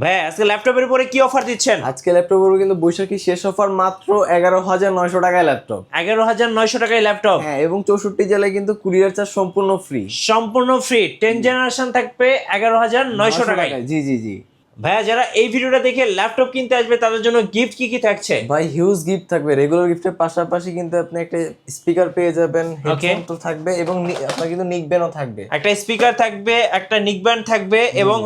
ভাই আজকে ল্যাপটপের উপরে কি অফার দিচ্ছেন? আজকে ল্যাপটপের উপর কিন্তু বৈশাখী শেষ অফার, মাত্র 11,900 টাকায় ল্যাপটপ। 11,900 টাকায় ল্যাপটপ। হ্যাঁ, এবং 64 জেলায় কিন্তু কুরিয়ার চার্জ সম্পূর্ণ ফ্রি। সম্পূর্ণ ফ্রি 10 জেনারেশন থাকবে 11,900 টাকায়। জি জি জি। ভাইয়া যারা এই ভিডিওটা দেখে ল্যাপটপ কিনতে আসবে তাদের জন্য গিফট কি কি থাকছে? ভাই হিউজ গিফট থাকবে। রেগুলার গিফটের পাশাপাশি কিন্তু আপনি একটা স্পিকার পেয়ে যাবেন, হেডফোন তো থাকবে, এবং আপনার কিন্তু নিকব্যান্ডও থাকবে। একটা স্পিকার থাকবে, একটা নিকব্যান্ড থাকবে, এবং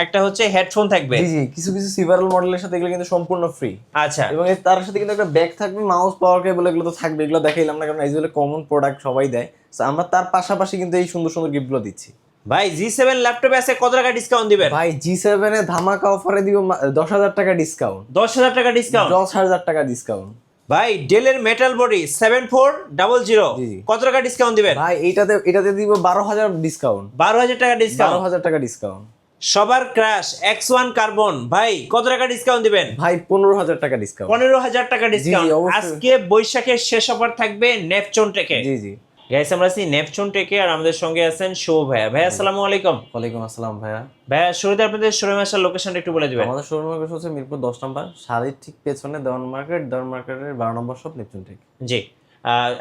একটা হচ্ছে হেডফোন থাকবে। জি জি, কিছু কিছু সিভারাল মডেলের সাথে এগুলো কিন্তু সম্পূর্ণ ফ্রি। আচ্ছা, এবং তার সাথে কিন্তু একটা ব্যাগ থাকবে, মাউস, পাওয়ার কেবল, এগুলো তো থাকবে। এগুলো দেখাইলাম না কারণ এইগুলো কমন প্রোডাক্ট, সবাই দেয়। তো আমরা তার পাশাপাশি কিন্তু এই সুন্দর সুন্দর গিফটগুলো দিচ্ছি। ভাই G7 ল্যাপটপে আছে কত টাকা ডিসকাউন্ট দিবেন? ভাই G7 এ ধামাকা অফারে দিব 10,000 টাকা ডিসকাউন্ট। 10,000 টাকা ডিসকাউন্ট। 10,000 টাকা ডিসকাউন্ট। ভাই ডেলের মেটাল বডি 7400 জি জি। কত টাকা ডিসকাউন্ট দিবেন? ভাই এটাতে দিব 12,000 ডিসকাউন্ট। 12,000 টাকা ডিসকাউন্ট। 12,000 টাকা ডিসকাউন্ট। সবার ক্রাশ X1 কার্বন ভাই কত টাকা ডিসকাউন্ট দিবেন? ভাই 15,000 টাকা ডিসকাউন্ট। 15,000 টাকা ডিসকাউন্ট। অবশ্যই। আজকে বৈশাখের শেষ অফার থাকবে নেপচুন টেকে। জি জি। গাইস আমরা আছি নেপচুন টেকে, আর আমাদের সঙ্গে আছেন শুভ ভাইয়া। ভাইয়া আসসালামু আলাইকুম। ওয়ালাইকুম আসসালাম ভাইয়া। ভাইয়া শুরুতে আপনাদের শোরুমে আসার লোকেশনটা একটু বলে দিবেন। আমাদের শোরুম হচ্ছে মিরপুর 10 নম্বর, শাড়ির ঠিক পেছনে দেওয়ান মার্কেট, দেওয়ান মার্কেটের 12 নম্বর শপ, নেপচুন টেক। জি,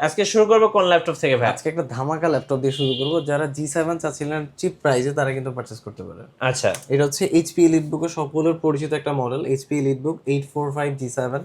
আজকে শুরু করবো কোন ল্যাপটপ থেকে ভাই? আজকে একটা ধামাকা ল্যাপটপ দিয়ে শুরু করবো। যারা G7 চাচ্ছিলেন চিপ প্রাইসে, তারা কিন্তু পারচেজ করতে পারে। আচ্ছা, এটা হচ্ছে HP EliteBook এর সকলের পরিচিত একটা model, HP EliteBook 845 G7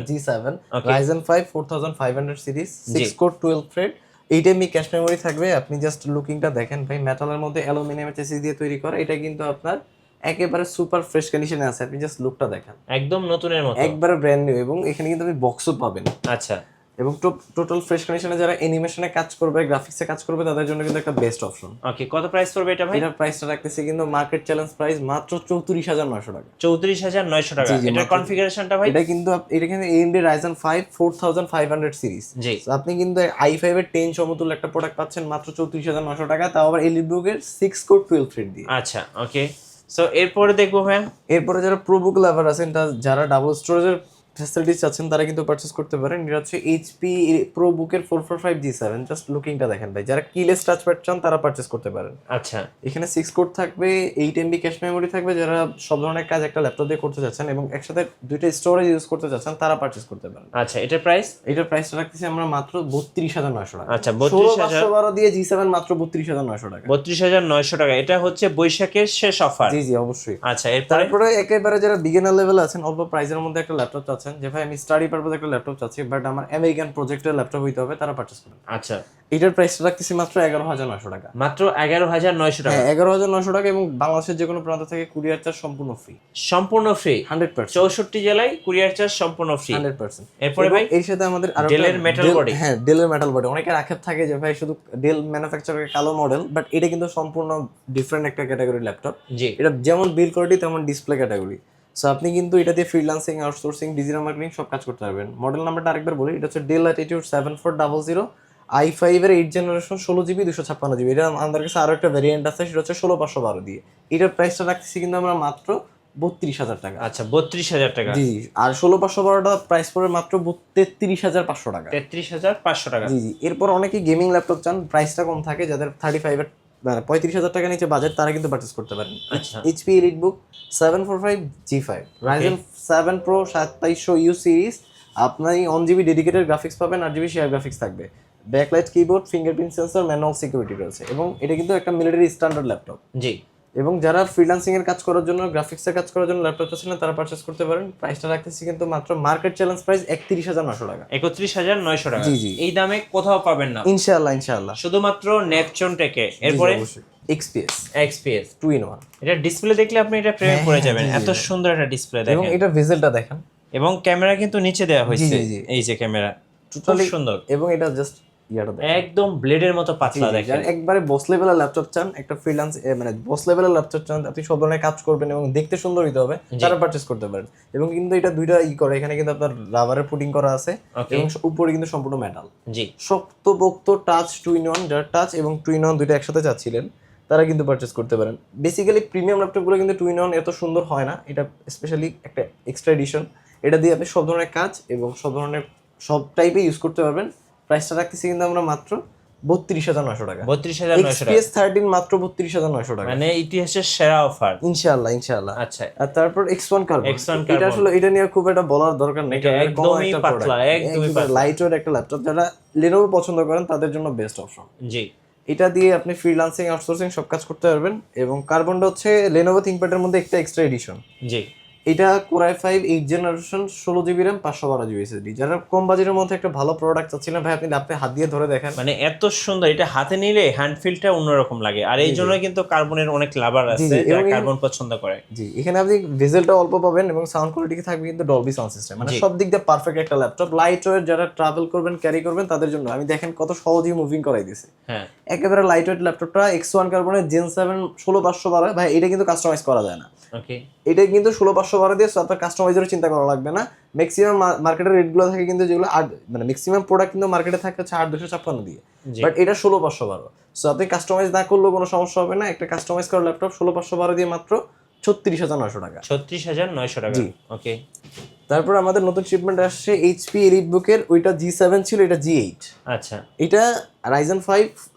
G7 Ryzen 5 4500 series, 6 core 12 thread, 8 MB cache memory থাকবে। আপনি জাস্ট লুকিংটা দেখেন ভাই, মেটালের মধ্যে অ্যালুমিনিয়ামের চেসিস দিয়ে তৈরি করা। এটা কিন্তু আপনার একেবারে সুপার ফ্রেশ কন্ডিশনে আছে। আপনি জাস্ট লুকটা দেখেন, একদম নতুনের মতো, একবারে ব্র্যান্ড নিউ। এবং এখানে কিন্তু আপনি বক্সও পাবেন। আচ্ছা, এবং টোটাল ফ্রেশ কন্ডিশনে যারা অ্যানিমেশনে কাজ করবে, গ্রাফিক্সে কাজ করবে, তাদের জন্য কিন্তু একটা বেস্ট অপশন। ওকে, কত প্রাইস পড়বে এটা ভাই? এটার প্রাইসটা রাখতেছি কিন্তু মার্কেট চ্যালেঞ্জ প্রাইস, মাত্র 34,900 টাকা। 34,900 টাকা। এটার কনফিগারেশনটা ভাই? এটা কিন্তু AMD Ryzen 5 4500 সিরিজ। জি, আপনি কিন্তু i5 এর 10 সমতুল্য একটা প্রোডাক্ট পাচ্ছেন মাত্র 34,900 টাকা, তাও আবার EliteBook এর 6 কোর 12 থ্রেড দিয়ে। আচ্ছা, ওকে। সো এরপরে দেখবো ভাই, এরপরে যারা প্রোবুক লাভার আছেন, যারা ডাবল স্টোরেজের ফ্যাসিলিটিস চাচ্ছেন, তারা কিন্তু পারচেজ করতে পারেন। এটা হচ্ছে HP প্রোবুকের 445 G7। জাস্ট লুকিংটা দেখেন ভাই, যারা কিলেস টাচপ্যাড চান তারা পারচেজ করতে পারেন। আচ্ছা, এখানে 6 কোর থাকবে, 8 MB ক্যাশ মেমোরি থাকবে। যারা সব ধরনের কাজ একটা ল্যাপটপ দিয়ে করতে চাচ্ছেন এবং একসাথে দুইটা স্টোরেজ ইউজ করতে চাচ্ছেন, তারা পারচেজ করতে পারেন। আচ্ছা, এটার প্রাইস? এটার প্রাইসটা রাখতেছি আমরা মাত্র 32,900 টাকা। আচ্ছা, 32,000 16,512 দিয়ে G7 মাত্র 32,900 টাকা। 32,900 টাকা। এটা হচ্ছে বৈশাখের শেষ অফার। জি জি, অবশ্যই। আচ্ছা, এরপরে? তারপরে একেবারে যারা বিগিনার লেভেল আছেন, অল্প প্রাইসের মধ্যে একটা ল্যাপটপ চাচ্ছেন, যে ভাই আমি স্টাডি পারপাস একটা ল্যাপটপ চাচ্ছি, বাট আমার আমেরিকান প্রজেক্টের ল্যাপটপ হইতে হবে, তারা পারচেজ করুন। আচ্ছা, এটার প্রাইসটা রাখতেছি মাত্র 11,900 টাকা। মাত্র 11,900 টাকা। হ্যাঁ, 11,900 টাকা, এবং বাংলাদেশের যে কোনো প্রান্ত থেকে কুরিয়ার চার্জ সম্পূর্ণ ফ্রি। সম্পূর্ণ ফ্রি 100%। 64 জেলায় কুরিয়ার চার্জ সম্পূর্ণ ফ্রি। 100%। এরপরে ভাই? এর সাথে আমাদের আরো ডেলের মেটাল বডি। হ্যাঁ, ডেলের মেটাল বডি। অনেকের আক্ষেপ থাকে যে ভাই শুধু ডেল ম্যানুফ্যাকচারের কালো মডেল, বাট এটা কিন্তু সম্পূর্ণ ডিফারেন্ট একটা ক্যাটাগরির ল্যাপটপ। জি, এটা যেমন বিল্ড কোয়ালিটি তেমন ডিসপ্লে ক্যাটাগরি। সো আপনি কিন্তু এটা দিয়ে ফ্রিল্যান্সিং, আউটসোর্সিং, ডিজিটাল মার্কেটিং সব কাজ করতে পারবেন। মডেল নাম্বারটা আরেকবার বলি, এটা হচ্ছে ডেল ল্যাটিটিউড 7400 i5 এর 8 জেনারেশন 16GB 256GB। এটা আমাদের কাছে আরো একটা ভ্যারিয়েন্ট আছে, সেটা হচ্ছে 16,512 দিয়ে। এটার প্রাইসটা রাখতেছি কিন্তু আমরা মাত্র 32,000 টাকা। আচ্ছা, 32,000 টাকা। জি, আর 16,512টা প্রাইস পড়বে মাত্র 33,500 টাকা। 33,500 টাকা। জি জি। এরপর অনেকেই গেমিং ল্যাপটপ চান, প্রাইসটা কম থাকে, যাদের 35 এর 35,000 টাকা নিচে বাজেট, তারা কিন্তু পারচেজ করতে পারেন। আচ্ছা, HP EliteBook 745 G5 Ryzen 7 Pro 2700U series. আপনি 1GB ডেডিকেটেড গ্রাফিক্স পাবেন, 8GB শেয়ার গ্রাফিক্স থাকবে, backlight keyboard, fingerprint sensor, manual security রয়েছে, এবং এটা কিন্তু একটা মিলিটারি স্ট্যান্ডার্ড ল্যাপটপ। জি, এবং যারা ফ্রিল্যান্সিং এর কাজ করার জন্য, গ্রাফিক্সের কাজ করার জন্য ল্যাপটপ চাচ্ছেন, তারা পারচেজ করতে পারেন। প্রাইসটা রাখতেছি কিন্তু মাত্র মার্কেট চ্যালেঞ্জ প্রাইস 31,900 টাকা। 31,900 টাকা। জি, জি। এই দামে কোথাও পাবেন না ইনশাআল্লাহ ইনশাআল্লাহ। শুধুমাত্র নেপচুন টেকে। এরপরে XPS 2-in-1। এটা ডিসপ্লে দেখলে আপনি এটা প্রেমে পড়ে যাবেন। এত সুন্দর একটা ডিসপ্লে এবং দেখেন, এটা ভেজেলটা দেখেন, এবং ক্যামেরা কিন্তু নিচে দেওয়া হয়েছে। জি, জি। এই যে ক্যামেরা টোটালি সুন্দর, এবং এটা জাস্ট ইয়াটা দেখেন, একদম ব্লেডের মতো পাতলা দেখেন। যারা একবারে বস লেভেলের ল্যাপটপ চান, একটা ফ্রিল্যান্স মানে বস লেভেলের ল্যাপটপ চান, আপনি সব ধরনের কাজ করবেন এবং দেখতে সুন্দর হইতে হবে, তারা পারচেজ করতে পারেন। এবং কিন্তু এটা দুইটা করে, এখানে কিন্তু আপনার রাবারের পুটিং করা আছে, এবং উপরে কিন্তু সম্পূর্ণ মেটাল। জি, শক্তপোক্ত টাচ 2-in-1, যারা টাচ এবং 2-in-1 দুইটা একসাথে চাচ্ছিলেন, তারা কিন্তু পারচেজ করতে পারেন। বেসিক্যালি প্রিমিয়াম ল্যাপটপগুলো কিন্তু 2-in-1 এত সুন্দর হয় না, এটা স্পেশালি একটা এক্সট্রা এডিশন। এটা দিয়ে আপনি সব ধরনের কাজ এবং সব টাইপে ইউজ করতে পারবেন। প্রাইসটা রাখতেছি কিন্তু আমরা মাত্র 32,900 টাকা। 32,900 টাকা, XPS 13 মাত্র 32,900 টাকা, মানে ইতিহাসের সেরা অফার। ইনশাআল্লাহ। আচ্ছা, আর তারপর X1 কার্বন, X1 এটা কার্বন, আসলে এটা নিয়ে খুব একটা বলার দরকার নেই, এটা একদমই পাতলা, একদমই পাতলা, লাইট ওয়েট একটা ল্যাপটপ, যারা Lenovo পছন্দ করেন তাদের জন্য বেস্ট অপশন। জি। এটা দিয়ে আপনি ফ্রিল্যান্সিং, আউটসোর্সিং সব কাজ করতে পারবেন। এবং কার্বনটা হচ্ছে Lenovo ThinkPad এর মধ্যে একটা এক্সট্রা এডিশন। জি, এটা Core i5 8 generation 16GB RAM 512GB SSD। যারা কম বাজেটের মধ্যে একটা ভালো প্রোডাক্ট চাচ্ছিলেন ভাই, আপনি হাত দিয়ে ধরে দেখেন, মানে এত সুন্দর, এটা হাতে নিলে হ্যান্ড ফিলটা অন্যরকম লাগে। আর এই জন্য কিন্তু কার্বনের অনেক লাভার আছে যারা কার্বন পছন্দ করে। জি, এখানে আপনি ভেজেলটা অল্প পাবেন এবং সাউন্ড কোয়ালিটি থাকবে কিন্তু ডলবি সাউন্ড সিস্টেম, মানে সব দিক দিয়ে পারফেক্ট একটা ল্যাপটপ। লাইট ওয়েট, যারা ট্রাভেল করবেন, ক্যারি করবেন তাদের জন্য আমি দেখেন কত সহজেই মুভিং করাই দিছে। হ্যাঁ, একেবারে লাইট ওয়েট ল্যাপটপটা X1 কার্বনের Gen 7 16512 ভাই, এটা কিন্তু কাস্টমাইজ করা যায় না। ওকে, এটা কিন্তু 16512 দিয়ে আপনার কাস্টমাইজারের চিন্তা করা লাগবে না। ম্যাক্সিমাম মার্কেটের রেটগুলো থাকে কিন্তু যেগুলো মানে ম্যাক্সিমাম প্রোডাক্ট কিন্তু মার্কেটে থাকে হচ্ছে 8256 দিয়ে, বাট এটা 16512। সো আপনি কাস্টমাইজ না করলেও কোনো সমস্যা হবে না। একটা কাস্টমাইজ করা ল্যাপটপ 16512 দিয়ে মাত্র 36,900 টাকা। 36,900 টাকা। ওকে, তারপর আমাদের নতুন শিপমেন্ট আসছে HP EliteBook-এর, ওইটা G7 ছিল, এটা G8। আচ্ছা, এটা Ryzen 5,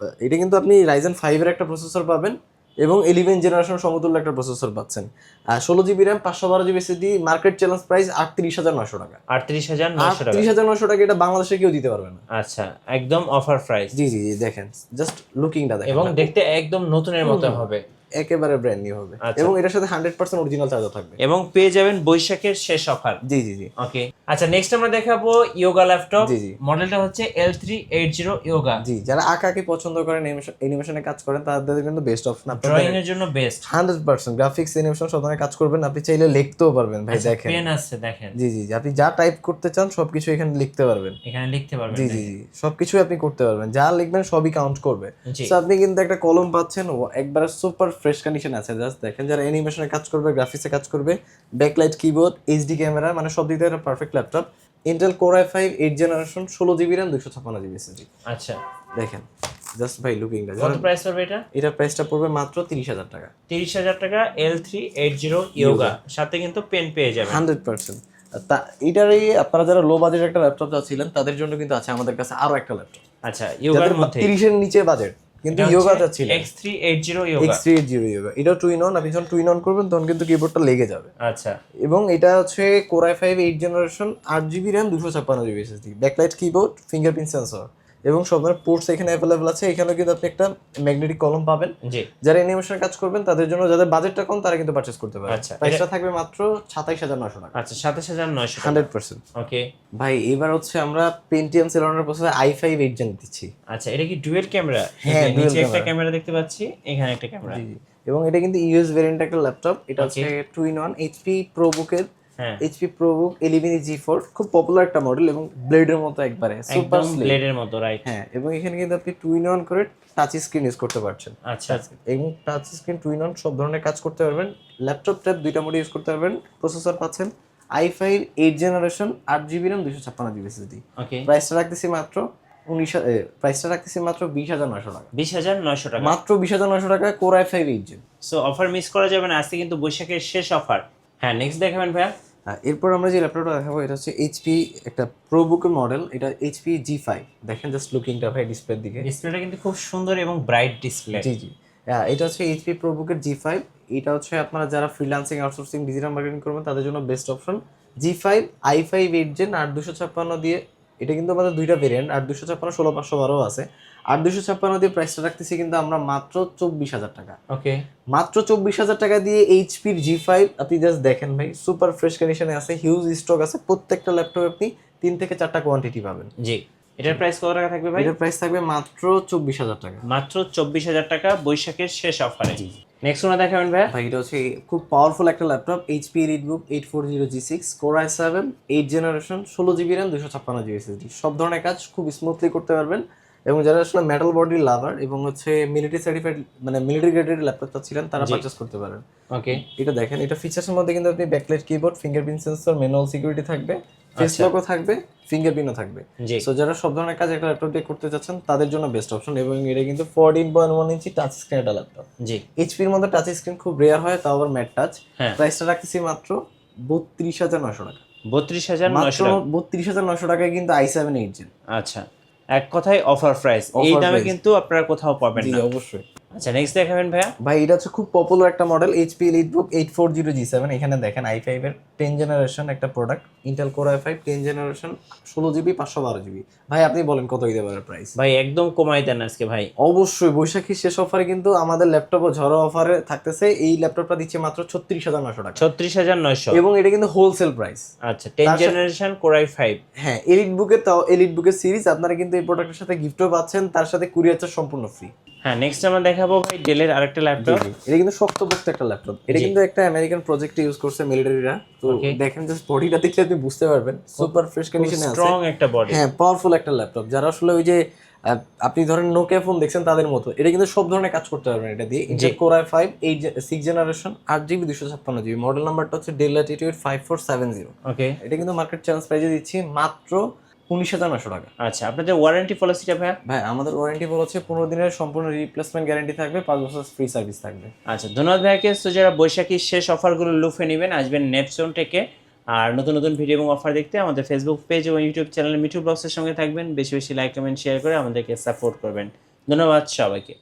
এটা কিন্তু আপনি Ryzen 5 এর একটা প্রসেসর পাবেন এবং 11 জেনারেশন সমতুল্য একটা প্রসেসর পাচ্ছেন। আর 16GB RAM 512GB SSD, market challenge price 38,900 টাকা। 38,900 টাকা, 38,900 টাকা, এটা বাংলাদেশে কেউ দিতে পারবে না। আচ্ছা, একদম অফার প্রাইস। জি, দেখেন জাস্ট লুকিংটা দেখেন, এবং দেখতে একদম নতুনের মতো হবে, একেবারে ব্র্যান্ড নিউ হবে। এবং এটার সাথে 100% অরিজিনাল চার্জার থাকবে এবং পেয়ে যাবেন বৈশাখের শেষ অফার। জি। ওকে, আচ্ছা, নেক্সট আমরা দেখাবো ইয়োগা ল্যাপটপ। জি। মডেলটা হচ্ছে L380 ইয়োগা। জি, যারা আঁকাকে পছন্দ করেন, অ্যানিমেশনে কাজ করেন, তাদের কিন্তু বেস্ট অপশন। ড্রয়িং এর জন্য বেস্ট, 100% গ্রাফিক্স, অ্যানিমেশন সব ধরনের কাজ করবেন। আপনি চাইলে লিখতেও পারবেন ভাই, দেখেন পেন আছে, দেখেন। জি, আপনি যা টাইপ করতে চান সবকিছু এখানে লিখতে পারবেন, এখানে লিখতে পারবেন। জি সবকিছু আপনি করতে পারবেন, যা লিখবেন সবই কাউন্ট করবে। জি। সো আপনি কিন্তু একটা কলম পাচ্ছেন, একবারে সুপার ফ্রেশ কন্ডিশন আছে। জাস্ট দেখেন, যারা অ্যানিমেশনে কাজ করবে, গ্রাফিক্সে কাজ করবে, ব্যাকলাইট কিবোর্ড, এইচডি ক্যামেরা, মানে সব দিক থেকে একটা perfect laptop. Intel Core i5 8 generation 16GB RAM 256GB SSD। আচ্ছা, দেখেন জাস্ট ভাই লুকিংটা। কত প্রাইস পড়বে এটা? এটার প্রাইসটা পড়বে মাত্র 30,000 টাকা। 30,000 টাকা L380 ইয়োগা, সাথে কিন্তু পেন পেয়ে যাবেন 100%। তা এটারই আপনারা যারা লো বাজেট একটা ল্যাপটপ চাচ্ছিলেন তাদের জন্য কিন্তু আছে আমাদের কাছে আরো একটা ল্যাপটপ। আচ্ছা, ইয়োগার মধ্যে 30 এর নিচে বাজেট কিন্তু ইয়োগা চাচ্ছিলেন, X380 ইয়োগা। X380 ইয়োগা, এটা টু ইন অন। আপনি যখন টু ইন অন করবেন তখন কিন্তু কিবোর্ডটা লেগে যাবে। আচ্ছা, এবং এটা হচ্ছে Core i5 8 generation 8GB RAM 256GB SSD, backlight keyboard, fingerprint sensor এবং সব ধরনের পোর্টস এখানে অ্যাভেলেবল আছে। এখানে কিন্তু আপনি একটা ম্যাগনেটিক কলম পাবেন। জি। যারা অ্যানিমেশনের কাজ করবেন তাদের জন্য, যাদের বাজেটটা কম তারা কিন্তু পারচেজ করতে পারে। আচ্ছা, প্রাইসটা থাকবে মাত্র 27,900 টাকা। আচ্ছা, 27,900 টাকা। 100%। ওকে ভাই এবার হচ্ছে আমরা Pentium Celeron processor i5 8 gen দিচ্ছি। আচ্ছা, এটা কি ডুয়েল ক্যামেরা? হ্যাঁ, নিচে একটা ক্যামেরা দেখতে পাচ্ছি, এখানে একটা ক্যামেরা। জি। এবং এটা কিন্তু ইউএস ভেরিয়েন্ট একটা ল্যাপটপ। এটা হচ্ছে two in one HP ProBook এর, HP ProBook 11 G4, খুব পপুলার একটা মডেল এবং ব্লেডের মতো একবারে সুপার একদম ব্লেডের মতো, রাইট? হ্যাঁ, এবং এখানে কিন্তু আপনি টু ইন ওয়ান করে টাচ স্ক্রিন ইউজ করতে পারছেন। আচ্ছা, এবং touch screen two in one সব ধরনের কাজ করতে পারবেন। ল্যাপটপ ট্যাব দুইটা মোডে ইউজ করতে পারবেন। প্রসেসর পাচ্ছেন i5 8 generation 8GB RAM 256GB SSD। ওকে, প্রাইসটা রাখতেছি মাত্র 20,900 টাকা। 20,900 টাকা, মাত্র 20,900 টাকা Core i5 8 gen. So offer miss করা যাবে না, আজকে কিন্তু বৈশাখের শেষ অফার। হ্যাঁ, নেক্সট দেখাবেন ভাইয়া। এরপর আমরা যে ল্যাপটপটা দেখাবো এটা হচ্ছে HP একটা ProBook মডেল, এটা HP G5। দেখেন জাস্ট লুকিংটা ভাই ডিসপ্লের দিকে, ডিসপ্লেটা কিন্তু খুব সুন্দর এবং ব্রাইট ডিসপ্লে। জি। এটা হচ্ছে HP ProBook এর G5। এটা হচ্ছে আপনারা যারা ফ্রিল্যান্সিং, আউটসোর্সিং, ডিজিটাল মার্কেটিং করবেন তাদের জন্য best option. G5 i5 8 gen 8256 দিয়ে, এটা কিন্তু আমাদের দুইটা ভেরিয়েন্ট, 8256 16512 আছে। 8256 দিয়ে প্রাইসটা রাখতেছি কিন্তু আমরা মাত্র 24,000 টাকা। ওকে, মাত্র 24,000 টাকা দিয়ে HPর G5 আপনি জাস্ট দেখেন ভাই, সুপার ফ্রেশ কন্ডিশনে আছে, হিউজ স্টক আছে। প্রত্যেকটা ল্যাপটপে আপনি 3 থেকে 4টা কোয়ান্টিটি পাবেন। জি। এটার প্রাইস কত টাকা থাকবে ভাই? এটার প্রাইস থাকবে মাত্র 24,000 টাকা। মাত্র 24,000 টাকা বৈশাখের শেষ অফারে। নেক্সট ওনা দেখাবেন ভাইয়া। ভাই এটা হচ্ছে খুব পাওয়ারফুল একটা laptop, HP EliteBook 840G6 Core i7 8 generation 16GB RAM 256GB SSD। সব ধরনের কাজ খুব স্মুথলি করতে পারবেন। এবং যারা আসলে মেটাল বডি লাভার এবং হচ্ছে মিলিটারি সার্টিফাইড, মানে মিলিটারি গ্রেডের ল্যাপটপ চাচ্ছিলেন তারা পারচেজ করতে পারেন। ওকে, এটা দেখেন, এটা ফিচার্সের মধ্যে কিন্তু আপনি backlight keyboard, fingerprint sensor, manual security থাকবে, ফেস লকও থাকবে, ফিঙ্গারপ্রিন্টও থাকবে। সো যারা সব ধরনের কাজ একটা ল্যাপটপ দিয়ে করতে চাচ্ছেন তাদের জন্য বেস্ট অপশন। এবং এটা কিন্তু 14.1 ইঞ্চি টাচ স্ক্রিন একটা ল্যাপটপ। জি। এইচপির মধ্যে টাচ স্ক্রিন খুব রেয়ার হয়, তাও আবার ম্যাট টাচ। হ্যাঁ, প্রাইসটা রাখতেছি মাত্র 32,900 টাকা। 32,900 মাত্র টাকা। 32,900 টাকায় কিন্তু i7 8 জেন। আচ্ছা, এক কথায় অফার প্রাইস, এই Offer দামে price। কিন্তু আপনারা কোথাও পাবেন জি না। অবশ্যই। আচ্ছা নেক্সট দেখাবেন ভাইয়া। ভাই এটা হচ্ছে খুব পপুলার একটা মডেল এইচপি এলিটবুক 840G7। এখানে দেখেন i5 এর 10 জেনারেশন একটা product, Intel core i5 10 generation 16GB 512GB। ভাই আপনি বলেন কত দিতে পারে প্রাইস? ভাই একদম কমাই দেন আজকে ভাই। অবশ্যই বৈশাখী শেষ অফারে কিন্তু আমাদের ল্যাপটপও ঝড়ো অফারে থাকতেছে। এই ল্যাপটপটা দিচ্ছে মাত্র 36,900 টাকা, 36,900। এবং এটা কিন্তু হোলসেল প্রাইস। আচ্ছা 10 জেনারেশন কোর i5। হ্যাঁ এলিটবুকের, তাও এলিটবুকের সিরিজ আপনারা কিন্তু এই প্রোডাক্টের সাথে গিফটও পাচ্ছেন, তার সাথে কুরিয়ার চার্জ সম্পূর্ণ ফ্রি। হ্যাঁ নেক্সট আমরা দেখাবো ভাই ডেলের আরেকটা ল্যাপটপ। এটা কিন্তু শক্তপোক্ত একটা ল্যাপটপ। এটা কিন্তু একটা আমেরিকান প্রজেক্টে ইউজ করছে মিলিটারিরা। তো দেখেন জাস্ট বডিটা দেখলে আপনি বুঝতে পারবেন সুপার ফ্রেশ কন্ডিশনে আছে, স্ট্রং একটা বডি। হ্যাঁ পাওয়ারফুল একটা ল্যাপটপ। যারা আসলে ওই যে আপনি ধরেন নোকিয়া ফোন দেখছেন তাদের মতো, এটা কিন্তু সব ধরনের কাজ করতে পারবেন এটা দিয়ে। Intel core i5 6 generation 8GB 256GB। Model নাম্বারটা হচ্ছে ডেল ল্যাটিটিউড 5470। ওকে। এটা কিন্তু মার্কেট চ্যালেঞ্জ প্রাইসে দিচ্ছি মাত্র 19,900 টাকা। আচ্ছা আপনাদের ওয়ারেন্টি পলিসিটা ভাইয়া? ভাই আমাদের ওয়ারেন্টি বলছে 15 দিনের সম্পূর্ণ রিপ্লেসমেন্ট গ্যারান্টি থাকবে, 5 বছর ফ্রি সার্ভিস থাকবে। আচ্ছা ধন্যবাদ ভাইয়াকে। তো যারা বৈশাখীর শেষ অফারগুলো লুফে নেবেন আসবেন নেপচন টেকে। আর নতুন নতুন ভিডিও এবং অফার দেখতে আমাদের ফেসবুক পেজ এবং ইউটিউব চ্যানেল মিঠু ব্লগসের সঙ্গে থাকবেন। বেশি বেশি লাইক কমেন্ট শেয়ার করে আমাদেরকে সাপোর্ট করবেন। ধন্যবাদ সবাইকে।